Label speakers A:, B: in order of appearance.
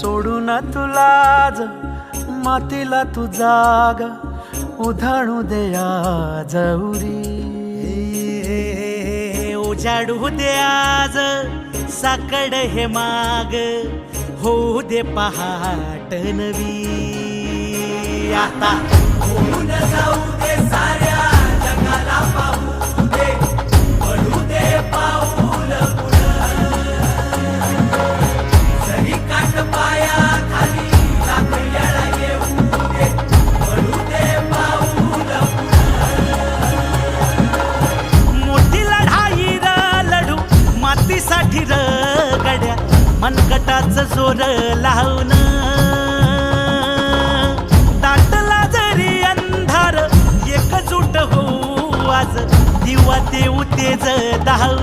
A: सोडून तुला आज मातीला तू जाग उधाणू दे आज उरी.
B: उजाडू दे आज साकड हे माग होऊ दे पहाट नवी. आता होऊन जाऊ दे साऱ्या जगाला पाहू दे पडू दे पाऊल पुढं. जरी काट पाया खाली लाकड्याला येऊ दे पडू दे पाऊल पुढं. मोठी लढाई र लढू मातीसाठी र गड्या मनगटाचं जोर लावून. दाटला जरी अंधार एकजूट होऊ आज दिवा देऊ तेज धावून.